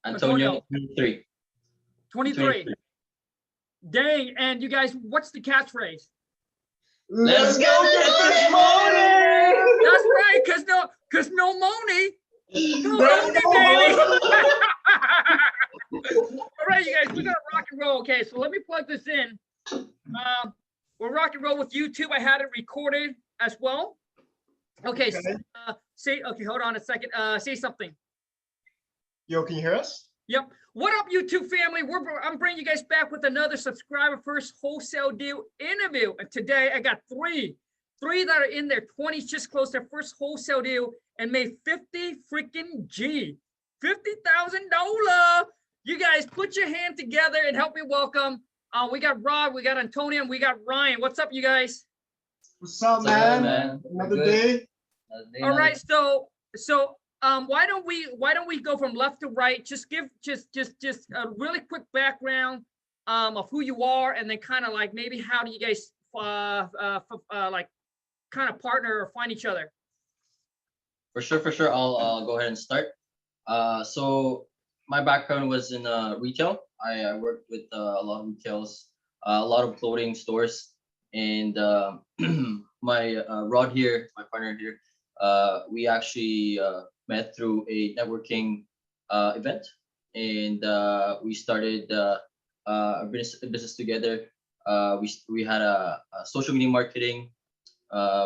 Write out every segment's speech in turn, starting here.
Antonio, Antonio, 23. 23. Dang, and you guys, what's the catchphrase? Let's go get this money! That's right, cause no money. No There's money, no baby. money. All right, you guys, we're gonna rock and roll. Okay, so let me plug this in. We'll rock and roll with YouTube. I had it recorded as well. Okay, so, okay, hold on a second. Say something. Yo, can you hear us? Yep. What up, YouTube family? I'm bringing you guys back with another subscriber first wholesale deal interview. And today I got three that are in their 20s, just closed their first wholesale deal and made 50 freaking G, $50,000. You guys put your hand together and help me welcome. We got Rod, we got Antonio, and we got Ryan. What's up, you guys? What's up, What's up, man? Another day. All right, so why don't we go from left to right? Just give just a really quick background of who you are, and then kind of like maybe how do you guys like kind of partner or find each other? For sure. I'll go ahead and start. So my background was in retail. I worked with a lot of retails, a lot of clothing stores, and my Rod here, my partner here, we actually met through a networking event, and we started a business together. We had a social media marketing.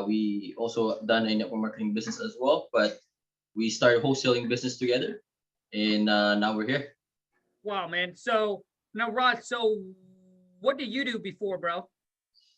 We also done a network marketing business as well, but we started wholesaling business together, and now we're here. Wow, man. So now, Rod, so what did you do before, bro?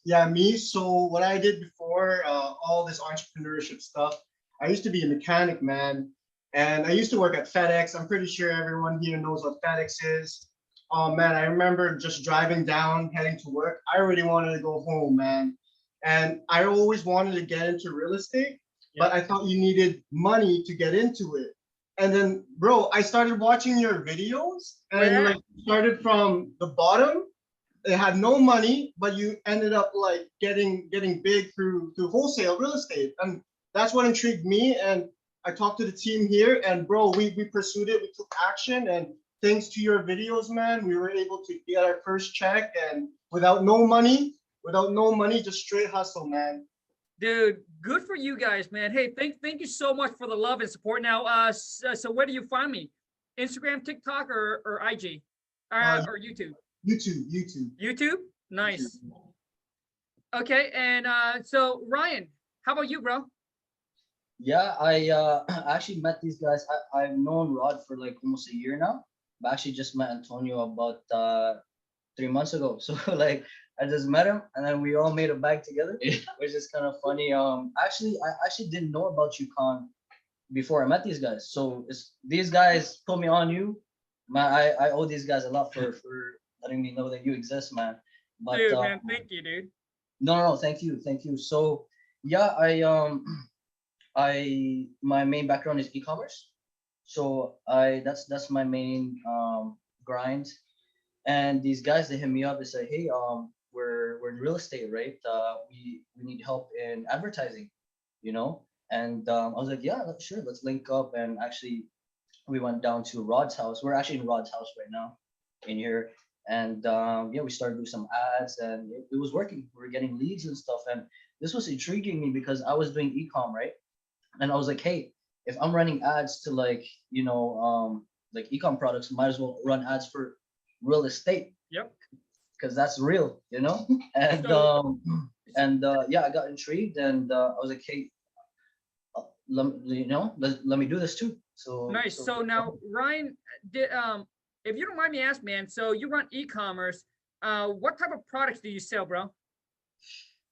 Yeah, me. So what I did before all this entrepreneurship stuff, I used to be a mechanic, man. And I used to work at FedEx. I'm pretty sure everyone here knows what FedEx is. Oh, man, I remember just driving down, heading to work. I already wanted to go home, man. And I always wanted to get into real estate, but I thought you needed money to get into it. And then, bro, I started watching your videos and like started from the bottom. It had no money, but you ended up like getting big through wholesale real estate. And that's what intrigued me. And I talked to the team here, and bro, we pursued it. We took action, and thanks to your videos, man, we were able to get our first check, and without no money, just straight hustle, man. Dude, good for you guys, man. Hey, thank you so much for the love and support. Now, so where do you find me? Instagram, TikTok, or IG, or YouTube? YouTube. Nice. Okay, and so Ryan, how about you, bro? Yeah, I actually met these guys. I've known Rod for like almost a year now, but actually just met Antonio about 3 months ago. So like I just met him, and then we all made a bag together, which is kind of funny. Actually, I actually didn't know about UConn before I met these guys. So these guys put me on you, man. I owe these guys a lot for letting me know that you exist, man. But dude, man, thank you, dude. No, thank you. So yeah, my main background is e-commerce. So that's my main grind. And these guys, they hit me up. They say, hey, we're in real estate, right? We need help in advertising, you know. And I was like, yeah, sure, let's link up. And actually, we went down to Rod's house. We're actually in Rod's house right now, in here. And yeah, we started doing some ads, and it was working. We were getting leads and stuff. And this was intriguing me because I was doing e-com, right? And I was like, hey, if I'm running ads to like, you know, like e-com products, might as well run ads for real estate. Yep. Because that's real, you know. And yeah, I got intrigued, and I was like, hey, let me do this too. So nice. So now, Ryan, if you don't mind me asking, man, so you run e-commerce. What type of products do you sell, bro?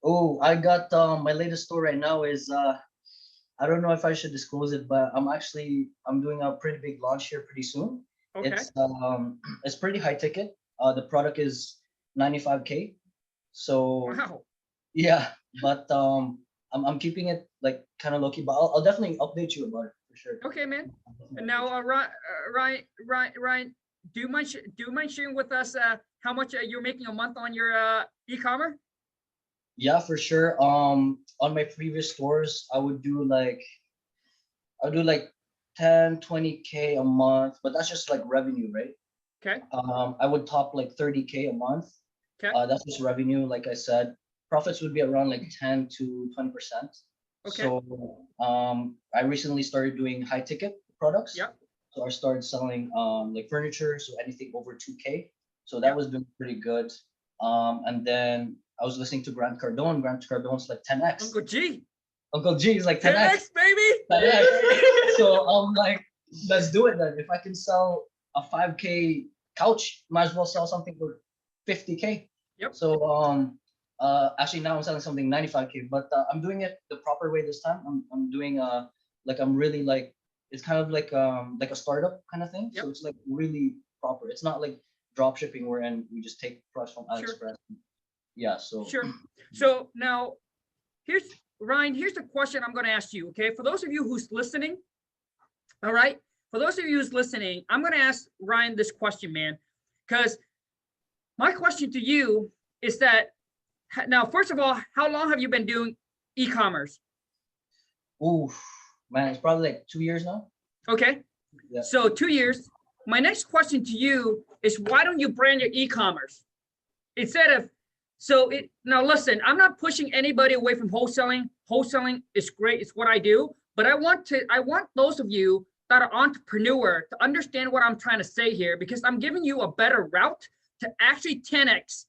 Oh, I got my latest store right now is I don't know if I should disclose it, but I'm doing a pretty big launch here pretty soon. Okay. It's pretty high ticket. The product is 95K. So wow. Yeah, but I'm keeping it like kind of low key, but I'll definitely update you about it for sure. Okay, man. And now, Ryan, do you mind sharing with us how much you're making a month on your e-commerce? Yeah, for sure. On my previous stores, I would do like 10, 20K a month, but that's just like revenue, right? Okay. I would top like 30K a month. Okay. That's just revenue. Like I said, profits would be around like 10 to 20%. Okay. So I recently started doing high ticket products. Yep. So I started selling like furniture, so anything over 2K. So that Yep. was doing pretty good. And then I was listening to Grant Cardone. Grant Cardone's like 10x. Uncle G. Uncle G is like 10x. 10x, baby. 10x. So I'm like, let's do it then. If I can sell a 5K couch, might as well sell something for 50K. Yep. So actually now I'm selling something 95K, but I'm doing it the proper way this time. I'm doing like I'm really like, it's kind of like a startup kind of thing. Yep. So it's like really proper. It's not like drop shipping wherein we just take products from AliExpress. Sure. Yeah. So Sure. So now here's Ryan, here's the question I'm going to ask you. Okay. For those of you who's listening, all right. For those of you who's listening, I'm going to ask Ryan this question, man, because my question to you is that now, first of all, how long have you been doing e-commerce? ooh, man, it's probably like 2 years now. Okay. Yeah. So 2 years. My next question to you is why don't you brand your e-commerce instead of, now listen, I'm not pushing anybody away from wholesaling. Wholesaling is great. It's what I do, but I want those of you that are entrepreneur to understand what I'm trying to say here, because I'm giving you a better route to actually 10x,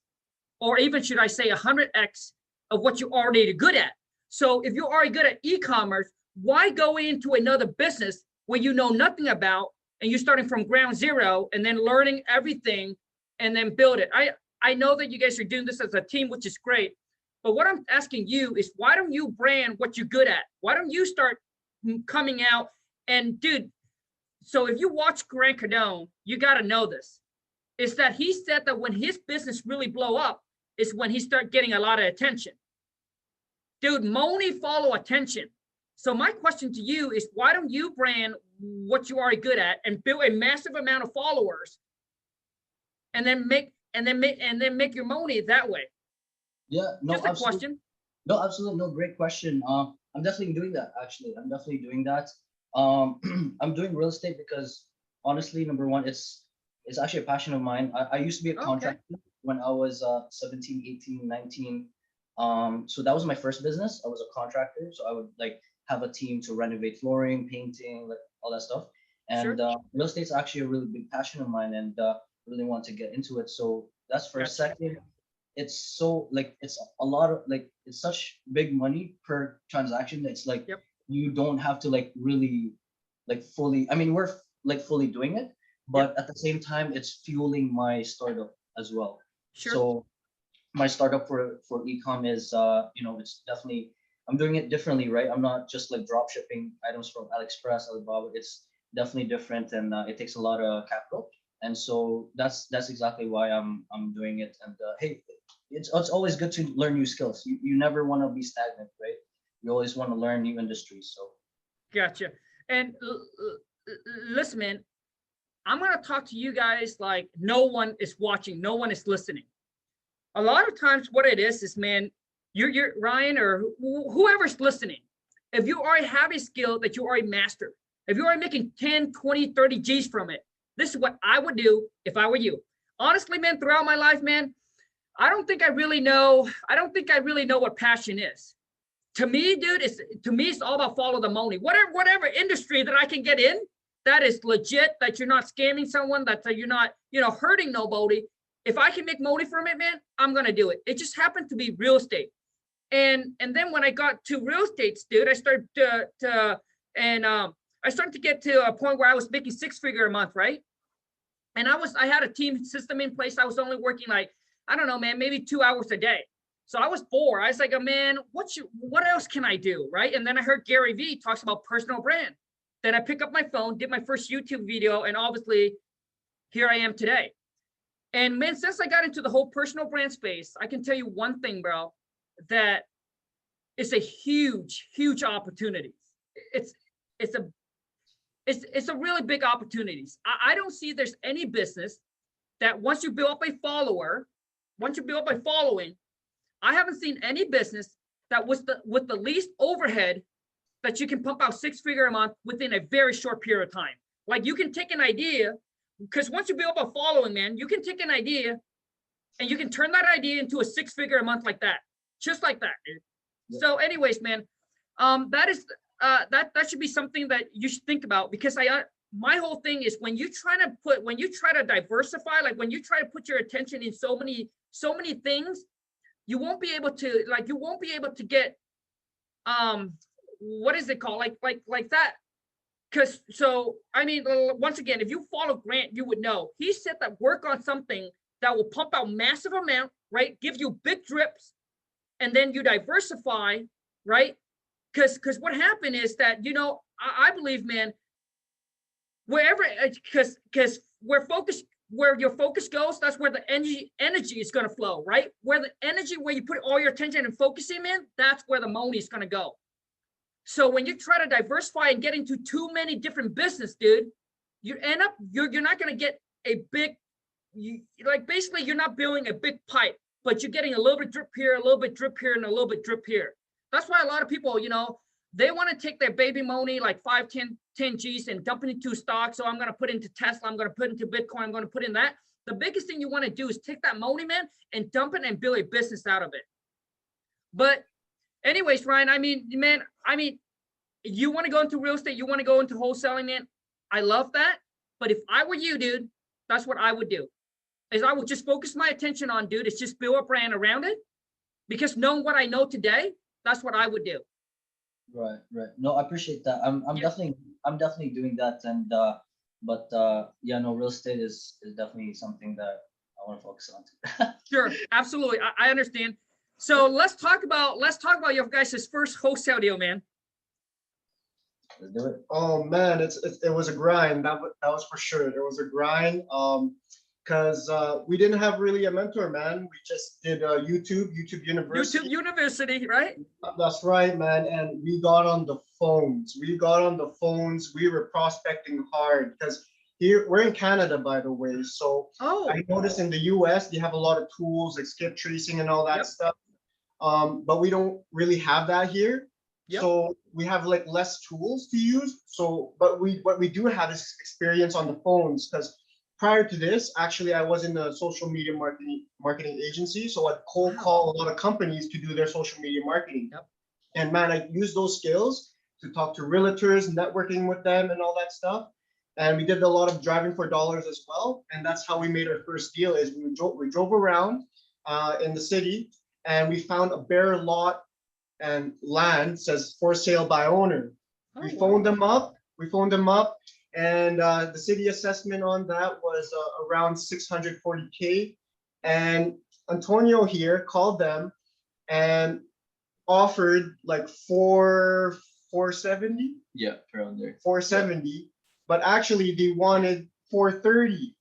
or even should I say 100x of what you're already good at. So if you're already good at e-commerce, why go into another business where you know nothing about and you're starting from ground zero and then learning everything and then build it? I know that you guys are doing this as a team, which is great. But what I'm asking you is why don't you brand what you're good at? Why don't you start coming out? And dude, so if you watch Grant Cardone, you got to know this. Is that he said that when his business really blow up is when he start getting a lot of attention. Dude, money follow attention. So my question to you is why don't you brand what you are good at and build a massive amount of followers and then make your money that way? Yeah, no, Just a absolutely. question. No, absolutely, no, great question. I'm definitely doing that. Actually, I'm definitely doing that. I'm doing real estate because honestly, number one, it's actually a passion of mine. I used to be a contractor when I was 17, 18, 19. So that was my first business. I was a contractor, so I would like have a team to renovate flooring, painting, like all that stuff. And Sure. real estate's actually a really big passion of mine, and really want to get into it. So that's first. Gotcha. Second, it's so like it's a lot of like it's such big money per transaction. It's like Yep. you don't have to like really like fully. I mean, we're like fully doing it, but at the same time, it's fueling my startup as well. Sure. So my startup for ecom is it's definitely I'm doing it differently, right? I'm not just like drop shipping items from AliExpress, Alibaba. It's definitely different, and it takes a lot of capital. And so that's exactly why I'm doing it. And hey, it's always good to learn new skills. You never want to be stagnant, right? You always want to learn new industries. So Gotcha. And listen, man, I'm going to talk to you guys like no one is watching, no one is listening. A lot of times what it is, man, you're Ryan or whoever's listening, if you already have a skill that you already mastered, if you're already making 10, 20, 30 G's from it, this is what I would do if I were you. Honestly, man, throughout my life, man, I don't think I really know what passion is. To me, dude, it's all about follow the money. Whatever industry that I can get in, that is legit, that you're not scamming someone, that you're not, hurting nobody. If I can make money from it, man, I'm gonna do it. It just happened to be real estate. And then when I got to real estate, dude, I started I started to get to a point where I was making 6-figure a month, right? And I had a team system in place. I was only working like, I don't know, man, maybe 2 hours a day. So I was bored. I was like, man, what else can I do, right? And then I heard Gary Vee talks about personal brand. Then I picked up my phone, did my first YouTube video, and obviously here I am today. And man, since I got into the whole personal brand space, I can tell you one thing, bro, that it's a huge, huge opportunity. It's a really big opportunity. I don't see there's any business that once you build up a following, I haven't seen any business that with the least overhead that you can pump out 6-figure a month within a very short period of time. Like you can take an idea, because once you build a following, man, you can take an idea and you can turn that idea into a 6-figure a month like that, just like that, dude. Yeah. So anyways, man, that is that should be something that you should think about, because my whole thing is when you try to diversify, like when you try to put your attention in so many things, you won't be able to get what is it called, like that. Because so I mean, once again, if you follow Grant, you would know he said that work on something that will pump out massive amount, right, give you big drips, and then you diversify, right? Because what happened is that, you know, I believe, man, wherever, because where your focus goes, that's where the energy is going to flow, right? Where you put all your attention and focus in, man, that's where the money is going to go. So when you try to diversify and get into too many different business, dude, you end up, you're not going to get a big, basically you're not building a big pipe, but you're getting a little bit drip here, a little bit drip here, and a little bit drip here. That's why a lot of people, you know, they want to take their baby money, like 5, 10 G's, and dump it into stocks. So I'm going to put into Tesla, I'm going to put into Bitcoin, I'm going to put in that. The biggest thing you want to do is take that money, man, and dump it and build a business out of it. But anyways, Ryan, I mean, man, you want to go into real estate, you want to go into wholesaling, man. I love that. But if I were you, dude, that's what I would do. Is I would just focus my attention on, dude, is just build a brand around it. Because knowing what I know today, that's what I would do. Right. No, I appreciate that. I'm definitely doing that. And but yeah, no, real estate is definitely something that I want to focus on. Sure, absolutely. I understand. So let's talk about your guys' first wholesale deal, man. Let's do it. Oh man, it was a grind. That was for sure. There was a grind. Because we didn't have really a mentor, man. We just did YouTube University. YouTube University, right? That's right, man. And we got on the phones. We were prospecting hard, because here we're in Canada, by the way. So I noticed in the US, they have a lot of tools like skip tracing and all that stuff. But we don't really have that here. Yep. So we have like less tools to use. So, but what we do have is experience on the phones, because prior to this, actually, I was in a social media marketing agency. So I'd cold call a lot of companies to do their social media marketing. Yep. And man, I used those skills to talk to realtors, networking with them and all that stuff. And we did a lot of driving for dollars as well. And that's how we made our first deal. Is we drove around in the city, and we found a bare lot and land says for sale by owner. We phoned them up. And the city assessment on that was around 640K. And Antonio here called them and offered like 470. Yeah, around there. 470, but actually they wanted 430.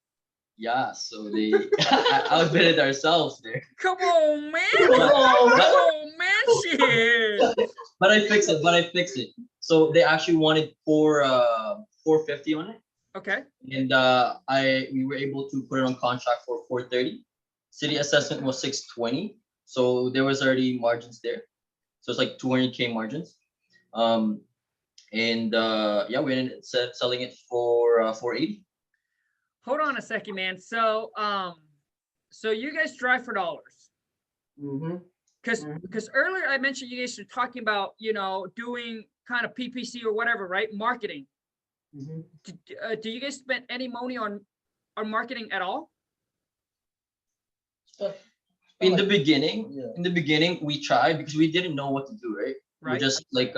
Yeah, so they outbid ourselves there. Come on, man. Shit. But I fixed it. So they actually wanted 450 on it. Okay. And we were able to put it on contract for 430. City assessment was 620. So there was already margins there. So it's like 200K margins. Yeah, we ended up selling it for 480. Hold on a second, man. So so you guys drive for dollars. Mm-hmm. Because earlier I mentioned you guys were talking about, you know, doing kind of PPC or whatever, right? Marketing. Mm-hmm. Do you guys spend any money on marketing at all? In the beginning, we tried because we didn't know what to do, right? We're just like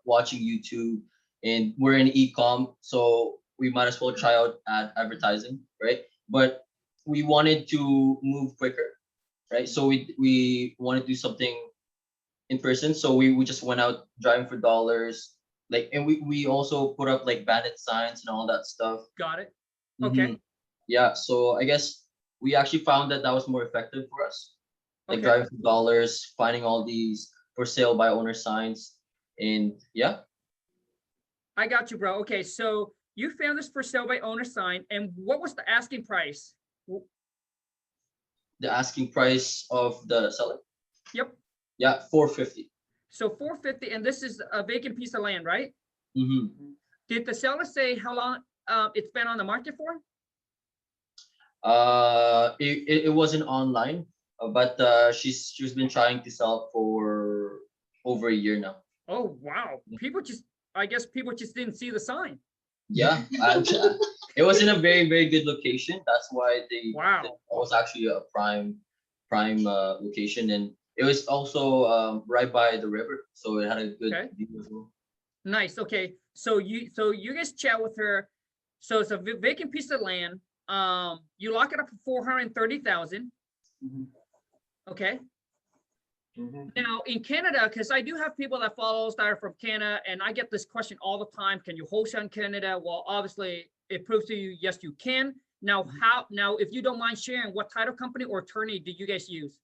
watching YouTube, and we're in e-com, so we might as well try out advertising, right? But we wanted to move quicker, right? So we wanted to do something in person. So we just went out driving for dollars, like, and we also put up like bandit signs and all that stuff. Got it. Okay. Mm-hmm. Yeah. So I guess we actually found that was more effective for us, like driving for dollars, finding all these for sale by owner signs, and yeah. I got you, bro. Okay, so you found this for sale by owner sign, and what was the asking price? The asking price of the seller? Yep. Yeah, 450. So 450, and this is a vacant piece of land, right? Mm-hmm. Did the seller say how long it's been on the market for? It wasn't online, but she's been trying to sell it for over a year now. Oh wow! I guess people just didn't see the sign. Yeah, and, it was in a very good location. That's why it Wow. was actually a prime location, and it was also right by the river, so it had a good Okay. view as well. Nice. Okay. So you guys chat with her. So it's a vacant piece of land. You lock it up for 430,000. Mhm. Okay. Mhm. Now in Canada, because I do have people that follow us that are from Canada, and I get this question all the time: can you wholesale in Canada? Well, obviously, it proves to you yes, you can. Now, if you don't mind sharing, what title company or attorney did you guys use?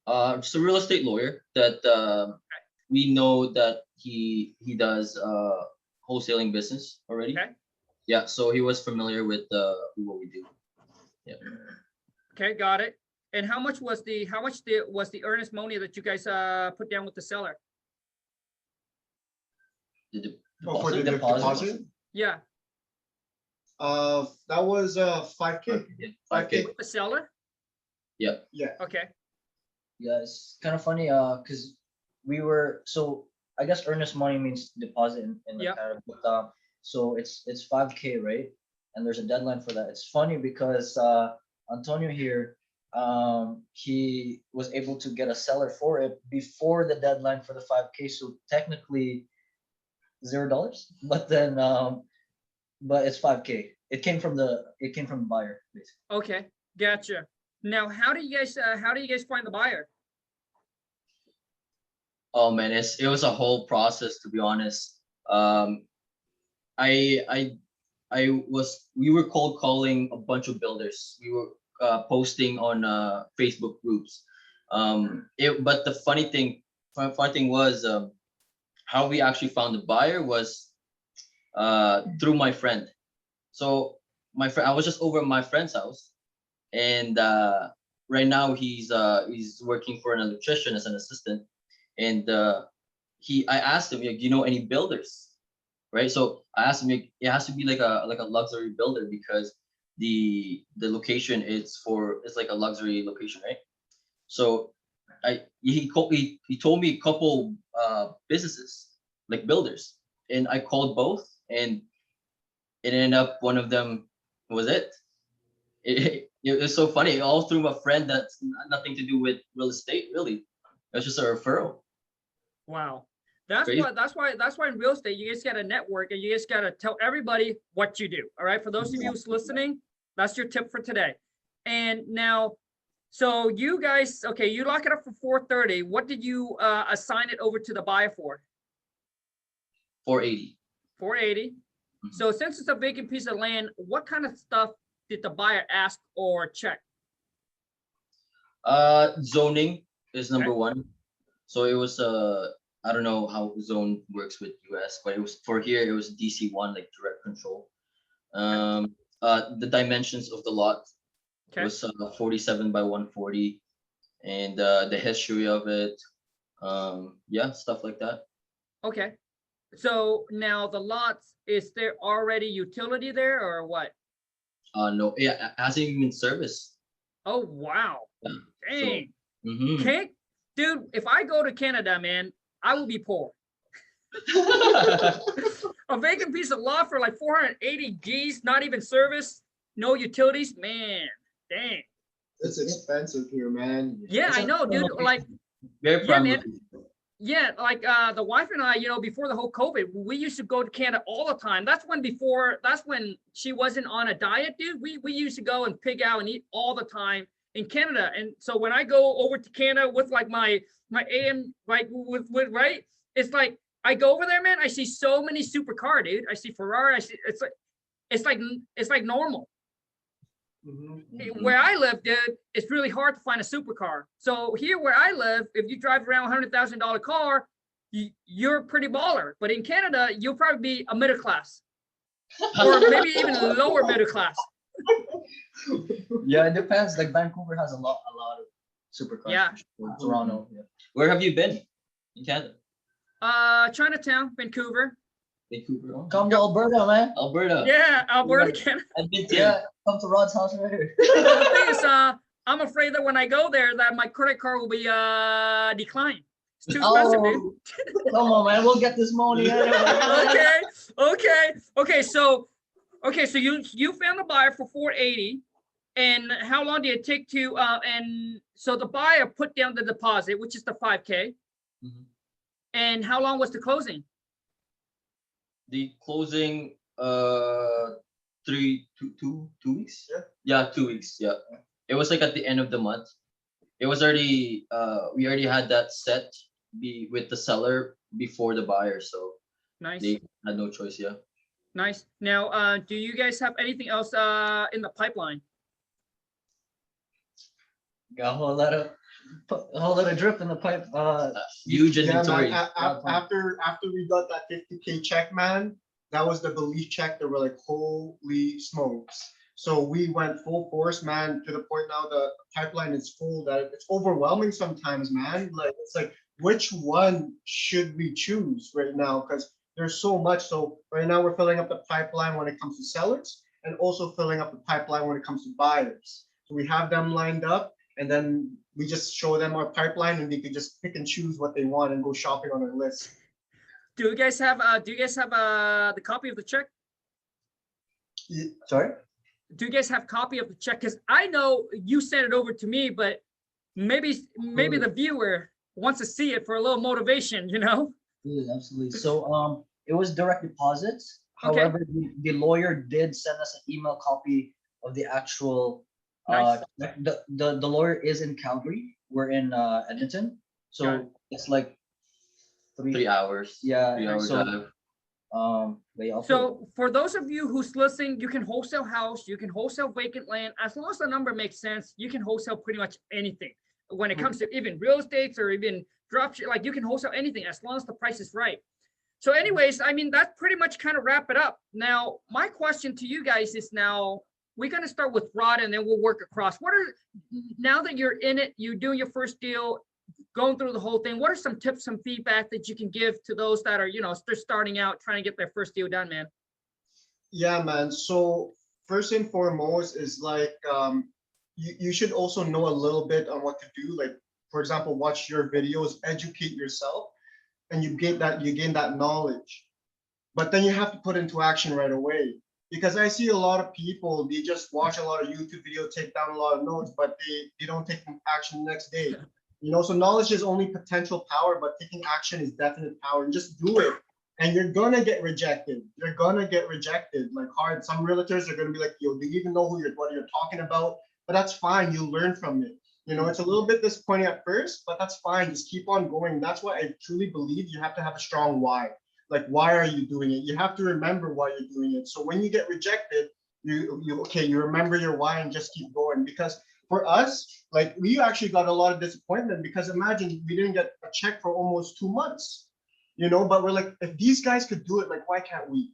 Just a real estate lawyer that we know that he does wholesaling business already. Okay. Yeah, so he was familiar with what we do. Yeah. Okay, got it. And how much was the earnest money that you guys put down with the seller? The Oh, for the deposit? deposit? Yeah, That was 5K. Yeah, 5K. with the seller. Yeah. Yeah. Okay. Yeah, it's kind of funny, because we were, so I guess earnest money means deposit in the Yep. Canada, but so it's 5K, right? And there's a deadline for that. It's funny because Antonio here, he was able to get a seller for it before the deadline for the 5K. So technically $0, but then but it's 5K. It came from the buyer, basically. Okay, gotcha. Now, how do you guys find the buyer? Oh man, it was a whole process, to be honest. I I we were cold calling a bunch of builders. We were posting on Facebook groups. But the funny thing was how we actually found the buyer was through my friend. So my friend, I was just over at my friend's house, and right now he's working for an electrician as an assistant, and I asked him, do you know any builders? Right. So I asked him, it has to be like a luxury builder because the location it's like a luxury location, right? So he told me a couple businesses like builders, and I called both, and it ended up one of them was it. It was so funny, all through a friend that's nothing to do with real estate, really. It was just a referral. Wow. That's Crazy. why in real estate, you guys got to network and you guys got to tell everybody what you do. All right. For those of you who's listening, that's your tip for today. And now, so you guys, okay, you lock it up for 430. What did you assign it over to the buyer for? 480. 480. Mhm. So since it's a vacant piece of land, what kind of stuff did the buyer ask or check? Zoning is number Okay. one. So it was I don't know how zone works with US, but it was for here it was DC1, like direct control. The dimensions of the lot Okay. was 47 by 140, and the history of it, yeah, stuff like that. Okay. So now the lots, is there already utility there or what? No, yeah, it hasn't even been serviced. Oh, wow. Yeah. Dang. Mhm. Can't, dude, if I go to Canada, man, I will be poor. A vacant piece of lot for like 480 G's, not even service, no utilities, man, dang. It's expensive here, man. Yeah, It's I a know, dude. location. Like, Very yeah, prime man. location. Yeah, like the wife and I, before the whole COVID, we used to go to Canada all the time. That's when she wasn't on a diet, dude. We used to go and pig out and eat all the time in Canada. And so when I go over to Canada with like my AM, like with right, it's like I go over there, man. I see so many supercar, dude. I see Ferrari. I see it's like normal. Mhm. Where I live, dude, it's really hard to find a supercar. So here where I live, if you drive around $100,000 car, you're a pretty baller. But in Canada, you'll probably be a middle class or maybe even lower middle class. Yeah, it depends. Like Vancouver has a lot of Supercars. Yeah. For sure. Toronto. Yeah. Where have you been in Canada? Chinatown, Vancouver. Vancouver. Oh. Come to Alberta, man. Alberta. Yeah, Alberta, Canada. I've been to. Yeah, come to Rod's house right here. The thing is, I'm afraid that when I go there, that my credit card will be declined. It's too expensive, dude. Oh, come on, man. We'll get this money. Okay. So you found a buyer for 480, and how long did it take to? And so the buyer put down the deposit, which is the 5K. Mhm. And how long was the closing? The closing, 2 weeks. Yeah, 2 weeks. Yeah, it was like at the end of the month. It was already we already had that set with the seller before the buyer, so Nice, they had no choice. Yeah. nice. Now, do you guys have anything else in the pipeline? Got a whole lot of drip in the pipe. Huge Yeah, inventory. man. After we got that 50K check, man, that was the belief check that we're like, holy smokes. So we went full force, man, to the point now the pipeline is full that it's overwhelming sometimes, man. Like it's like, which one should we choose right now? Because there's so much. So right now we're filling up the pipeline when it comes to sellers and also filling up the pipeline when it comes to buyers. So we have them lined up, and then we just show them our pipeline, and they can just pick and choose what they want and go shopping on our list. Do you guys have the copy of the check? Sorry? Do you guys have copy of the check? Because I know you sent it over to me, but maybe the viewer wants to see it for a little motivation, you know? Absolutely. So it was direct deposits. Okay. However, the lawyer did send us an email copy of the actual Nice. the lawyer is in Calgary. We're in Edmonton. So Got it. it's like 3 hours. Yeah, 3 hours so- drive. wait, I'll So for those of you who's listening, you can wholesale house, you can wholesale vacant land. As long as the number makes sense, you can wholesale pretty much anything. When it comes to even real estates or even dropship, like you can wholesale anything as long as the price is right. So anyways, I mean, that's pretty much kind of wrap it up. Now, my question to you guys is now, we're going to start with Rod and then we'll work across. Now that you're in it, you're doing your first deal, going through the whole thing, what are some tips, some feedback that you can give to those that are, they're starting out, trying to get their first deal done, man? Yeah, man. So first and foremost is like, you should also know a little bit on what to do. Like, for example, watch your videos, educate yourself, and you gain that knowledge. But then you have to put into action right away. Because I see a lot of people, they just watch a lot of YouTube video, take down a lot of notes, but they don't take action the next day. So knowledge is only potential power, but taking action is definite power. And just do it. And you're gonna get rejected. You're gonna get rejected like hard. Some realtors are gonna be like, yo, do you even know what you're talking about? But that's fine. You learn from it. It's a little bit disappointing at first, but that's fine. Just keep on going. That's why I truly believe you have to have a strong why. Like, why are you doing it? You have to remember why you're doing it. So when you get rejected, you remember your why and just keep going. Because for us, like, we actually got a lot of disappointment because imagine we didn't get a check for almost 2 months, but we're like, if these guys could do it, like, why can't we?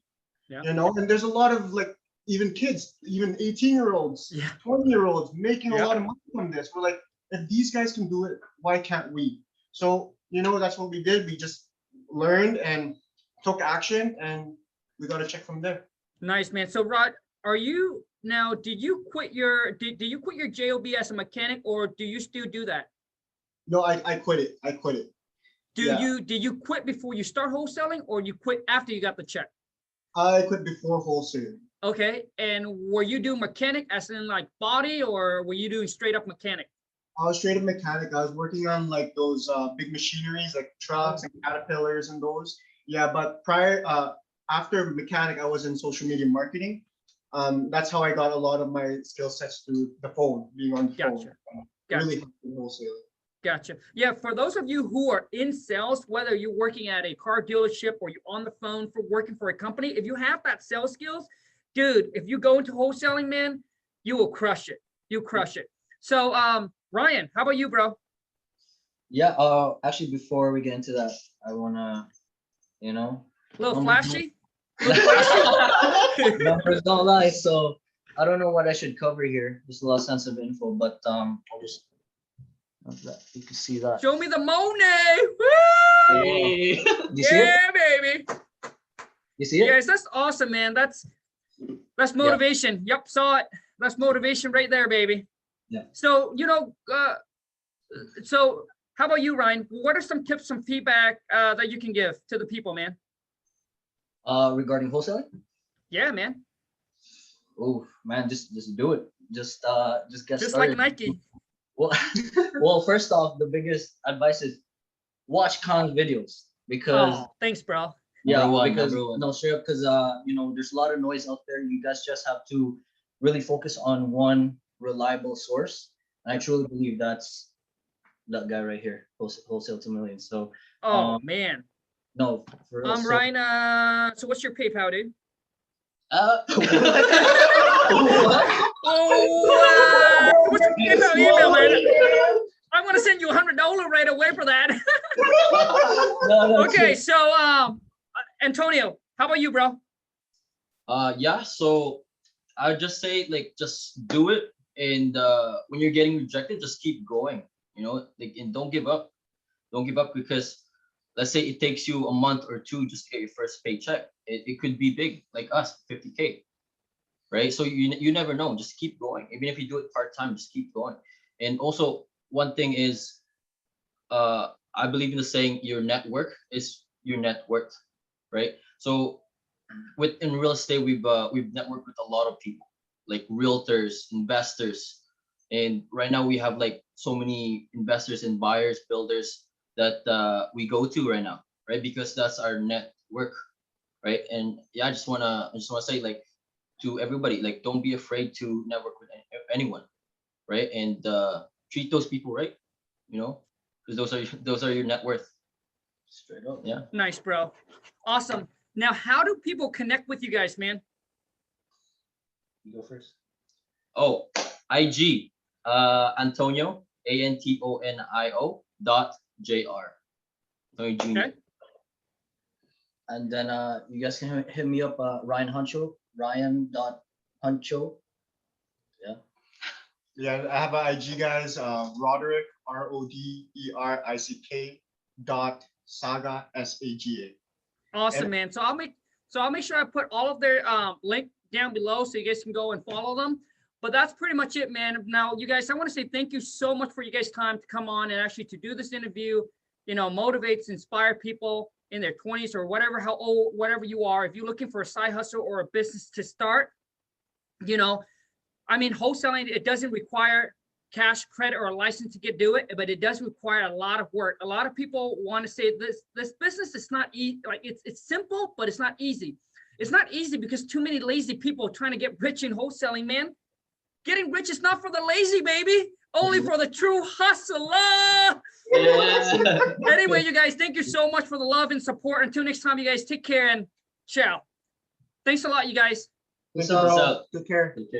Yeah. And there's a lot of like, even kids, even 18-year-olds, 20-year-olds making a lot of money from this. We're like, if these guys can do it, why can't we? So, that's what we did. We just learned and took action, and we got a check from there. Nice, man. So Rod, did you quit your job as a mechanic, or do you still do that? No, I quit it. Did you quit before you start wholesaling, or you quit after you got the check? I quit before wholesaling. Okay. And were you doing mechanic as in like body, or were you doing straight up mechanic? I was straight up mechanic. I was working on like those big machineries, like trucks and caterpillars and those. Yeah, but after mechanic, I was in social media marketing. That's how I got a lot of my skill sets through the phone, being on the phone. Really helping wholesaling. Gotcha. Yeah, for those of you who are in sales, whether you're working at a car dealership or you're on the phone for working for a company, if you have that sales skills, dude, if you go into wholesaling, man, you will crush it. You crush it. So, Ryan, how about you, bro? Yeah. Actually, before we get into that, I wanna, A little flashy. Numbers don't lie. So I don't know what I should cover here. There's a lot of sensitive info, but You can see that. Show me the money. Woo! Hey. You see it? Yeah, baby. You see it? Yes, that's awesome, man. That's motivation. Yep, saw it. That's motivation right there, baby. Yeah. So, so how about you, Ryan? What are some tips, some feedback that you can give to the people, man? Regarding wholesaling? Yeah, man. Oh man, just do it. Just get Just started. like Nike. Well, well, first off, the biggest advice is watch Khan's videos because Oh, thanks, bro. yeah, Number one, because number one. no, straight up, because there's a lot of noise out there. You guys just have to really focus on one reliable source. And I truly believe that's that guy right here, wholesale to millions. So Oh, man. no, for real. So, Ryan, so what's your PayPal, dude? what? Oh, what's your PayPal email, man? I'm gonna send you $100 right away for that. No, Okay, so Antonio, how about you, bro? Yeah, so I would just say like just do it, and when you're getting rejected, just keep going. Like, and don't give up. Don't give up, because let's say it takes you a month or two just to get your first paycheck. It could be big, like us, 50K, right? So you never know. Just keep going. Even if you do it part-time, just keep going. And also one thing is, I believe in the saying, your network is your net worth, right? So in real estate, we've networked with a lot of people, like realtors, investors, and right now we have like so many investors and buyers, builders that we go to right now, right? Because that's our network, right? And yeah, I just wanna say, like, to everybody, like, don't be afraid to network with anyone, right? And treat those people right, because those are your net worth. Straight up. Yeah. Nice, bro. Awesome. Now, how do people connect with you guys, man? You go first. Oh, IG, Antonio, ANTONIO.JR. Antonio Jr. Okay. And then you guys can hit me up, Ryan Huncho, Ryan.Huncho. Yeah. Yeah, I have an IG, guys. Roderick, RODERICK .Saga SAGA. Awesome, And- man. So I'll make sure I put all of their link down below so you guys can go and follow them. But that's pretty much it, man. Now, you guys, I want to say thank you so much for you guys' time to come on and actually to do this interview. Motivates, inspire people in their 20s or whatever, how old, whatever you are. If you're looking for a side hustle or a business to start, wholesaling, it doesn't require cash, credit, or a license to do it, but it does require a lot of work. A lot of people want to say this business is not easy. Like, it's simple, but it's not easy. It's not easy because too many lazy people trying to get rich in wholesaling, man. Getting rich is not for the lazy, baby. Only for the true hustler. Yeah. Anyway, you guys, thank you so much for the love and support. Until next time, you guys, take care and ciao. Thanks a lot, you guys. Thank Peace you, bro. out. Take care. Take care.